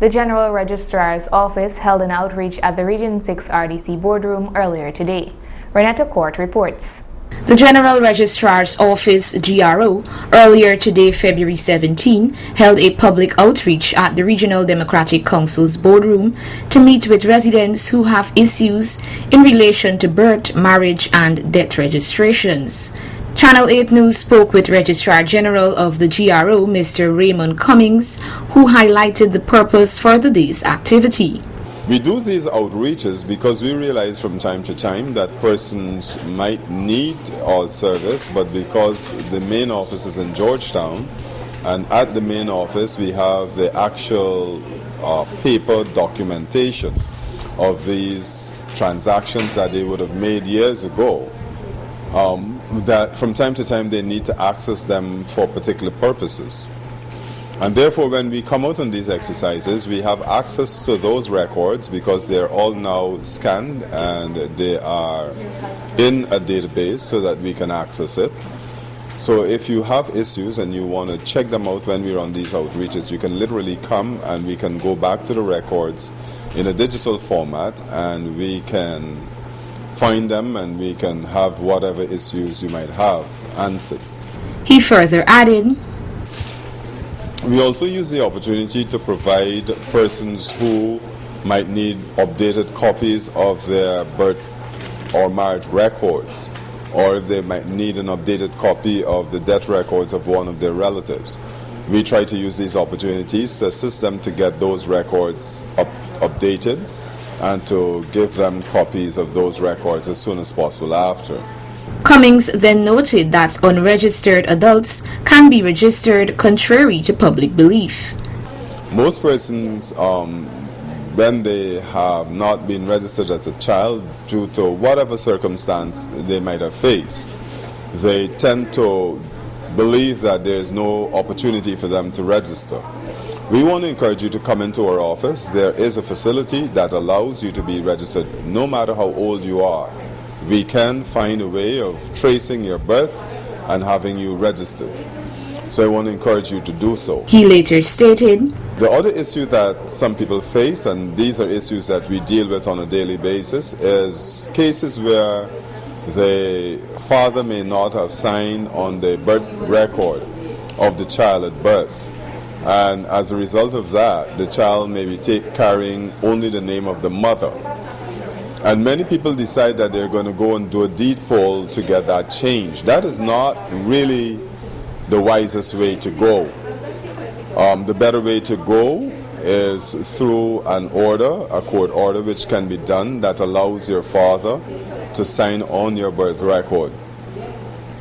The General Registrar's office held an outreach at the Region 6 RDC boardroom earlier today. Renetta Court reports. The General Registrar's Office, GRO, earlier today, February 17, held a public outreach at the Regional Democratic Council's boardroom to meet with residents who have issues in relation to birth, marriage, and death registrations. Channel 8 News spoke with Registrar General of the GRO, Mr. Raymond Cummings, who highlighted the purpose for the day's activity. We do these outreaches because we realize from time to time that persons might need our service, but because the main office is in Georgetown, and at the main office we have the actual paper documentation of these transactions that they would have made years ago, that from time to time they need to access them for particular purposes. And therefore, when we come out on these exercises, we have access to those records because they're all now scanned and they are in a database so that we can access it. So if you have issues and you want to check them out when we run these outreaches, you can literally come and we can go back to the records in a digital format and we can find them and we can have whatever issues you might have answered. He further added, we also use the opportunity to provide persons who might need updated copies of their birth or marriage records, or they might need an updated copy of the death records of one of their relatives. We try to use these opportunities to assist them to get those records updated and to give them copies of those records as soon as possible after. Cummings then noted that unregistered adults can be registered contrary to public belief. Most persons, when they have not been registered as a child due to whatever circumstance they might have faced, they tend to believe that there is no opportunity for them to register. We want to encourage you to come into our office. There is a facility that allows you to be registered no matter how old you are. We can find a way of tracing your birth and having you registered. So I want to encourage you to do so. He later stated, the other issue that some people face, and these are issues that we deal with on a daily basis, is cases where the father may not have signed on the birth record of the child at birth. And as a result of that, the child may be carrying only the name of the mother. And many people decide that they're going to go and do a deed poll to get that changed. That is not really the wisest way to go. The better way to go is through an order, a court order, which can be done that allows your father to sign on your birth record.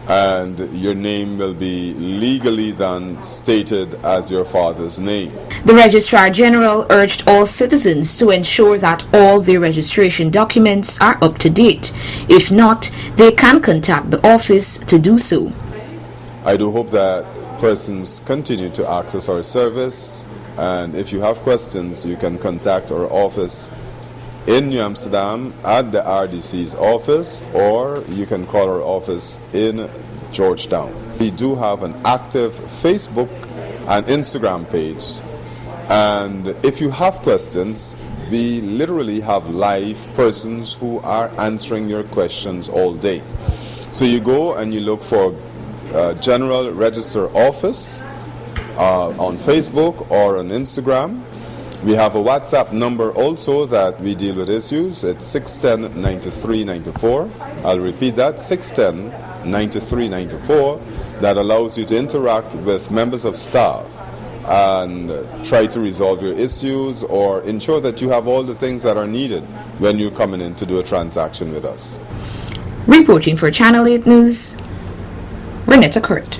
And your name will be legally then stated as your father's name. The Registrar General urged all citizens to ensure that all their registration documents are up to date. If not, they can contact the office to do so. I do hope that persons continue to access our service, and if you have questions, you can contact our office in New Amsterdam at the RDC's office, or you can call our office in Georgetown. We do have an active Facebook and Instagram page, and if you have questions, we literally have live persons who are answering your questions all day. So you go and you look for General Register Office on Facebook or on Instagram. We have a WhatsApp number also that we deal with issues. It's 610-9394. I'll repeat that, 610-9394. That allows you to interact with members of staff and try to resolve your issues or ensure that you have all the things that are needed when you're coming in to do a transaction with us. Reporting for Channel 8 News, Renetta Court.